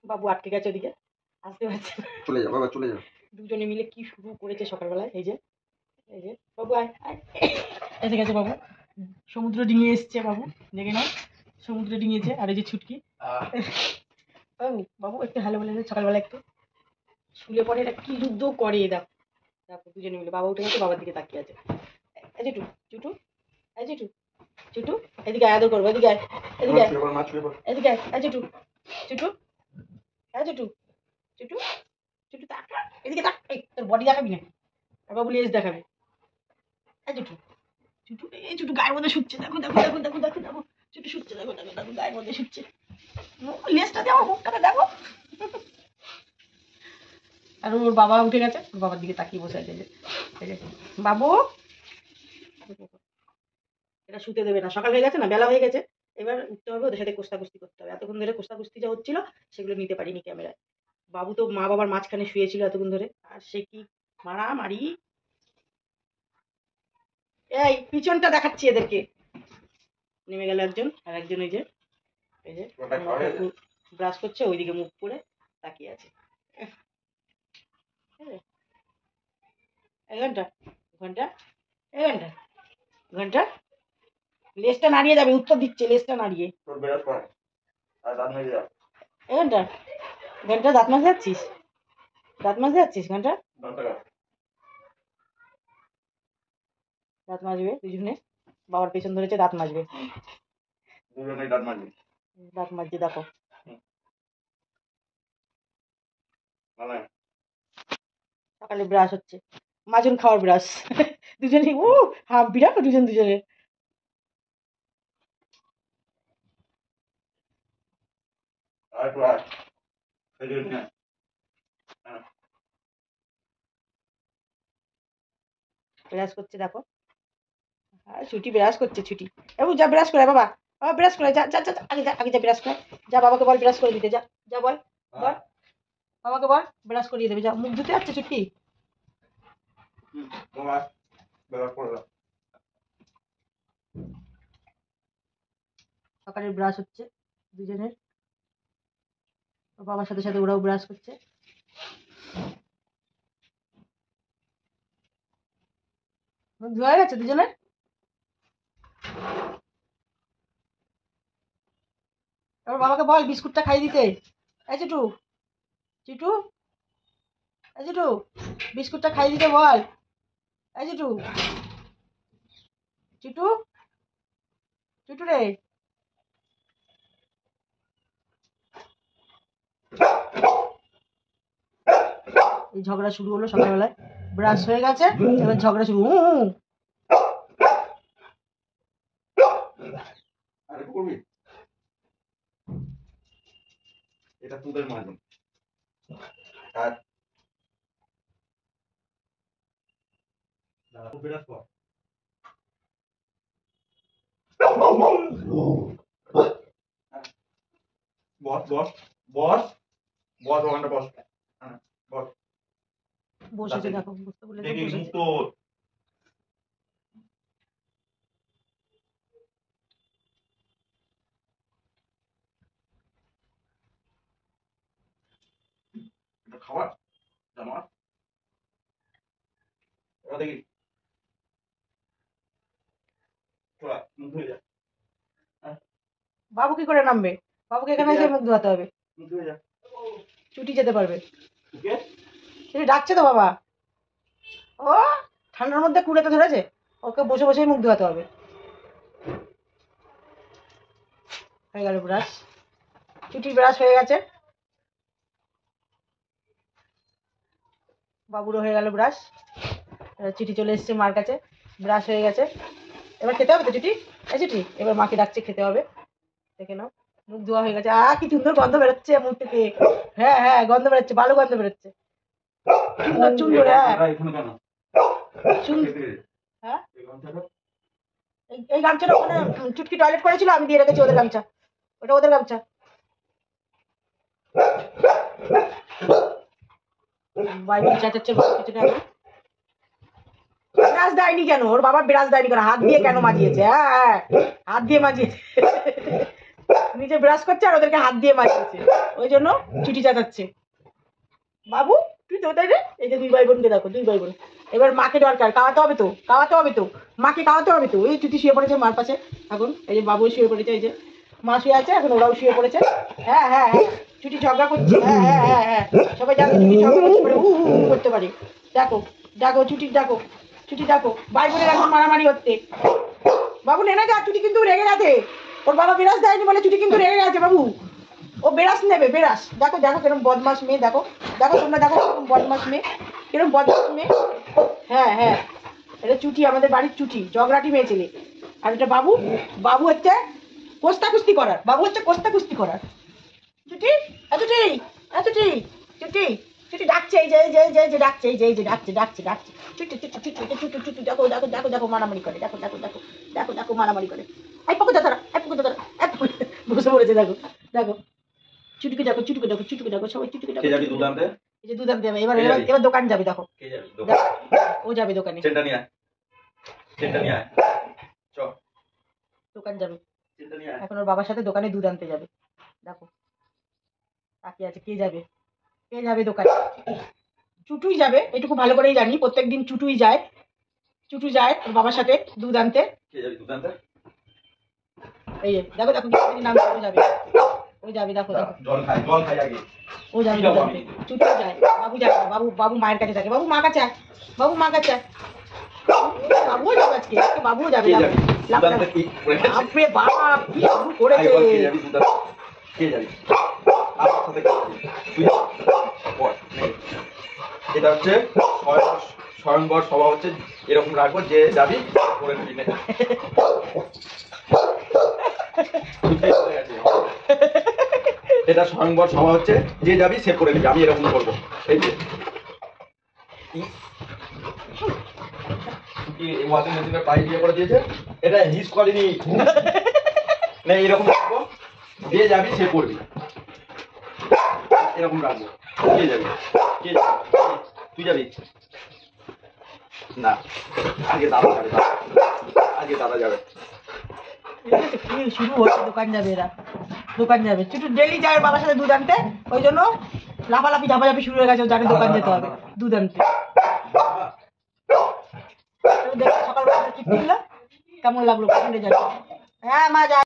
বাবু আটকে গেছে ওদিকে, আসতে পারছে না। চলে যাও বাবা, চলে যাও। দুজনে মিলে কি শুরু করেছে সকালবেলায়। এই যে বাবু আয় আয়, এসে গেছে বাবু। সমুদ্র ডিঙিয়ে এসছে বাবু, দেখে নাও সমুদ্র ডিঙিয়েছে। আর এই যে ছুটকি বাবু, বাবু একটু হ্যালো বলে সকালবেলা একটু শুলে পরে এটা কি যুদ্ধ করে। দেখো দেখো দুজনে মিলে। বাবা উঠে গেছে, বাবার দিকে তাকিয়ে আছে। এই জেঠু, চুটু, এই জেঠু, চুটু, এদিকে আদর করবো, এদিকে এদিকে এদিকে এই জেঠু, চুটু, এই জেঠু, চুটু, চুটু তাকা, এদিকে তাক। এই তোর বডি দেখাবি না, বাবু লেজ দেখাবে। এই জেঠু, চুটু, এই চুটু গায়ের মধ্যে শুচ্ছে। দেখো দেখো দেখো দেখো দেখো দেখো চুটু শুচ্ছে, দেখো দেখো দেখো গায়ের মধ্যে শুচ্ছে। লেজটা দেওয়া, মুখটা দেখো। আর ওর বাবা উঠে গেছে, ওর বাবার দিকে তাকিয়ে বসে আছে। এই যে বাবু, এটা শুতে দেবে না। সকাল হয়ে গেছে না, বেলা হয়ে গেছে, এবার উঠতে হবে, ওদের সাথে কোস্তাকুস্তি করতে হবে। এতক্ষণ ধরে কোস্তাকুস্তি যা হচ্ছিল সেগুলো নিতে পারিনি ক্যামেরায়। বাবু তো মা বাবার মাঝখানে শুয়েছিল এতক্ষণ ধরে, আর সে কি মারামারি। এই পিছনটা দেখাচ্ছি এদেরকে। নেমে গেল একজন, আর একজন এই যে ব্রাশ করছে, ওইদিকে মুখ করে তাকিয়ে আছে। এক ঘন্টা ঘন্টা এক ঘন্টা ঘন্টা লেজটা নাড়িয়ে যাবে, উত্তর দিচ্ছে লেজটা নাড়িয়ে। ঘন্টা ঘন্টা দাঁত মাজতে যাচ্ছিস, দাঁত মাজতে যাচ্ছিস ঘন্টা। দাঁত মাজবে দুজনে, বাবার পেছন ধরেছে, দাঁত মাজবে। দাঁত মাজছে দেখো। সকালে ব্রাশ হচ্ছে, মাজন খাওয়ার ব্রাশ। দুজনে বিরাট দুজন দুজনে। ব্রাশ করছে দেখো, ছুটি ব্রাশ করছে, ছুটি। এবার যা ব্রাশ করে বাবা, বাবা ব্রাশ করে, যা যা যা আগে যা, আগে যা ব্রাশ করে। যা বাবাকে বল ব্রাশ করে দিতে, যা যা বল বল বাবাকে বল ব্রাশ করিয়ে দেবে। যা, মুখ ধুতে যাচ্ছে ছুটি। সকালে ব্রাশ হচ্ছে দুজনের, বাবার সাথে সাথে ওরাও ব্রাশ করছে। মুখ ধোয়া গেছে দুজনের। এবার বাবাকে বল বিস্কুটটা খাইয়ে দিতে। এই চিটু, চিটু, এই চিটু, বিস্কুটটা খাইয়ে দিতে বল। এই চিটু, চিটু, চিটু রে। এই ঝগড়া শুরু হলো সকালবেলায়। ব্রাশ হয়ে গেছে, এবার ঝগড়া শুরু। এটা তোদের মাঝে আর বিরাট কর। বস বস বস বস, ওখানটা বস, বস বসেছে দেখো, বুঝতে বলে বসেছে। খাবার জানো দেখি, বাবু কি করে নামবে? বাবুকে এখানে এসে মুখ ধোয়াতে হবে, ছুটি যেতে পারবে। ডাকছে তো বাবা, ও ঠান্ডার মধ্যে কুড়েতে ধরেছে, ওকে বসে বসেই মুখ ধোয়াতে হবে। হয়ে গেল ব্রাশ, ছুটির ব্রাশ হয়ে গেছে, বাবুরও হয়ে গেল ব্রাশ। চিঠি চলে এসছে মার কাছে, ব্রাশ হয়ে গেছে। এবার খেতে হবে তো চিঠি, এই চিঠি এবার মাকে ডাকছে, খেতে হবে। দেখে নাও, মুখ ধোয়া হয়ে গেছে। কি সুন্দর গন্ধ বেরোচ্ছে মুখ থেকে। হ্যাঁ হ্যাঁ, গন্ধ বেরোচ্ছে, ভালো গন্ধ বেরোচ্ছে, সুন্দর সুন্দর। হ্যাঁ, এই গামছাটা ওখানে চুটকি টয়লেট করেছিল, আমি দিয়ে রেখেছি ওদের গামছা, ওটা ওদের গামছা। বাইরে চেঁচাচ্ছে কিছুটা। ব্রাশ দেয়নি কেন? ওর বাবা ব্রাশ দেয়নি কেন? হাত দিয়ে কেন মাজিয়েছে? হ্যাঁ, হাত দিয়ে মাজিয়েছে। নিজে ব্রাশ করছে আর ওদেরকে হাত দিয়ে মাজিয়েছে, ওই জন্য চুটি চাটাচ্ছে। বাবু তুই তো তাই রে, এই যে 2 ভাই বোনকে দেখো, 2 ভাই বোন। এবার মাকে দরকার, খাওয়াতে হবে তো, খাওয়াতে হবে তো, মাকে খাওয়াতে হবে তো। এই চুটি শুয়ে পড়েছে মার পাশে এখন, এই যে বাবু শুয়ে পড়েছে, এই যে মা শুয়ে আছে এখন, ওরাও শুয়ে পড়েছে। হ্যাঁ হ্যাঁ হ্যাঁ, চুটি ঝগড়া করছে। হ্যাঁ হ্যাঁ হ্যাঁ হ্যাঁ, সবাই জানে চুটি ঝগড়া করতে পারে, করতে পারে। দেখো দেখো চুটি দেখো, চুটি দেখো, ভাই বোনের এখন মারামারি হচ্ছে। বাবু নেনে যা, চুটি কিন্তু রেগে গেছে। ওর বাবা বিরাজ দেয়নি বলে চুটি কিন্তু রেগে গেছে বাবু। ও বেরাস নেবে, বেরাস। দেখো দেখো কিরম বদমাস মেয়ে, দেখো দেখো, তোমরা দেখো কিরম বদমাস মেয়ে, কিরম বদমাস মেয়ে। হ্যাঁ হ্যাঁ, এটা চুটি, আমাদের বাড়ির চুটি, ঝগড়াটি মেয়ে ছেলে। আর এটা বাবু, বাবু হচ্ছে কোস্তা কুস্তি করার, বাবু হচ্ছে কোস্তা কুস্তি করার। চুটি চুটি চুটি চুটি চুটি ডাকছে, এই যে এই যে এই যে এই যে ডাকছে, এই যে এই যে ডাকছে ডাকছে ডাকছে, চুটি চুটি চুটি চুটি চুটি, দেখো দেখো দেখো দেখো মারামারি করে, দেখো দেখো দেখো দেখো দেখো মারামারি করে। এই পকো দাদা, এই পকো দাদা, বসে পড়েছে, দেখো দেখো চুটুকে দেখো, চুটুকে দেখো, চুটুকে দেখো, সবাই চুটুকে দেখো। যাবি দুধ আনতে? এই যে দুধ আনতে যাবে, এবার এবার দোকান যাবে, দেখো কে যাবি দোকান? ও যাবে দোকানে। চেনটা নিয়ে আয়, চেনটা নিয়ে আয়, চ দোকান যাবে চেনটা নিয়ে আয়। এখন, ওর বাবার সাথে দোকানে দুধ আনতে যাবে। দেখো তাকিয়ে আছে, কে যাবে, কে যাবে দোকানে? চুটুই যাবে, এটুকু ভালো করেই জানি, প্রত্যেকদিন চুটুই যায়, চুটু যায় ওর বাবার সাথে দুধ আনতে। কে যাবি দুধ আনতে? এই যে দেখো দেখো, কি নাম ও যাবে, ও যাবে, দেখো দেখো, জল খাই আগে। ও যাবে দুধ আনতে, চুটু যায়, বাবু যায় না, বাবু বাবু মায়ের কাছে থাকে, বাবু মা কাছে আয়, বাবু মা কাছে আয়। বাবুও যাবে আজকে, আজকে বাবুও যাবে। কে যাবি দুধ আনতে? কি করে গেছে? বাপরে বাপ, কি শুরু করেছে। আই বল, কে যাবি দুধ আনতে? কে যাবি? আমার সাথে কে যাবি? তুই বল, নে। এটা হচ্ছে স্বয়ংবর সভা, হচ্ছে এরকম রাখবো, যে যাবি করে নিবি না। এটা স্বয়ংবর সভা হচ্ছে, যে যাবি সে করে নিবি, আমি এরকম করবো। এই যে ওয়াশিং মেশিনের পাইপ দিয়ে করে দিয়েছে, এটা হিস করেনি না, এরকম রাখবো, যে যাবি সে করবি, এরকম রাখবো। কে যাবি? কে যাবি? তুই যাবি না? আগে দাদা যাবে, আগে দাদা যাবে। কি শুরু হচ্ছে, দোকান যাবে এরা, দোকান যাবে। চুটু ডেলি যায় বাবার সাথে দুধ আনতে, ওই জন্য লাফালাফি ঝাপাঝাপি শুরু হয়ে গেছে, জানে দোকান যেতে হবে দুধ আনতে। সকালবেলা কি করলো, কেমন লাগলো? হ্যাঁ মা যা।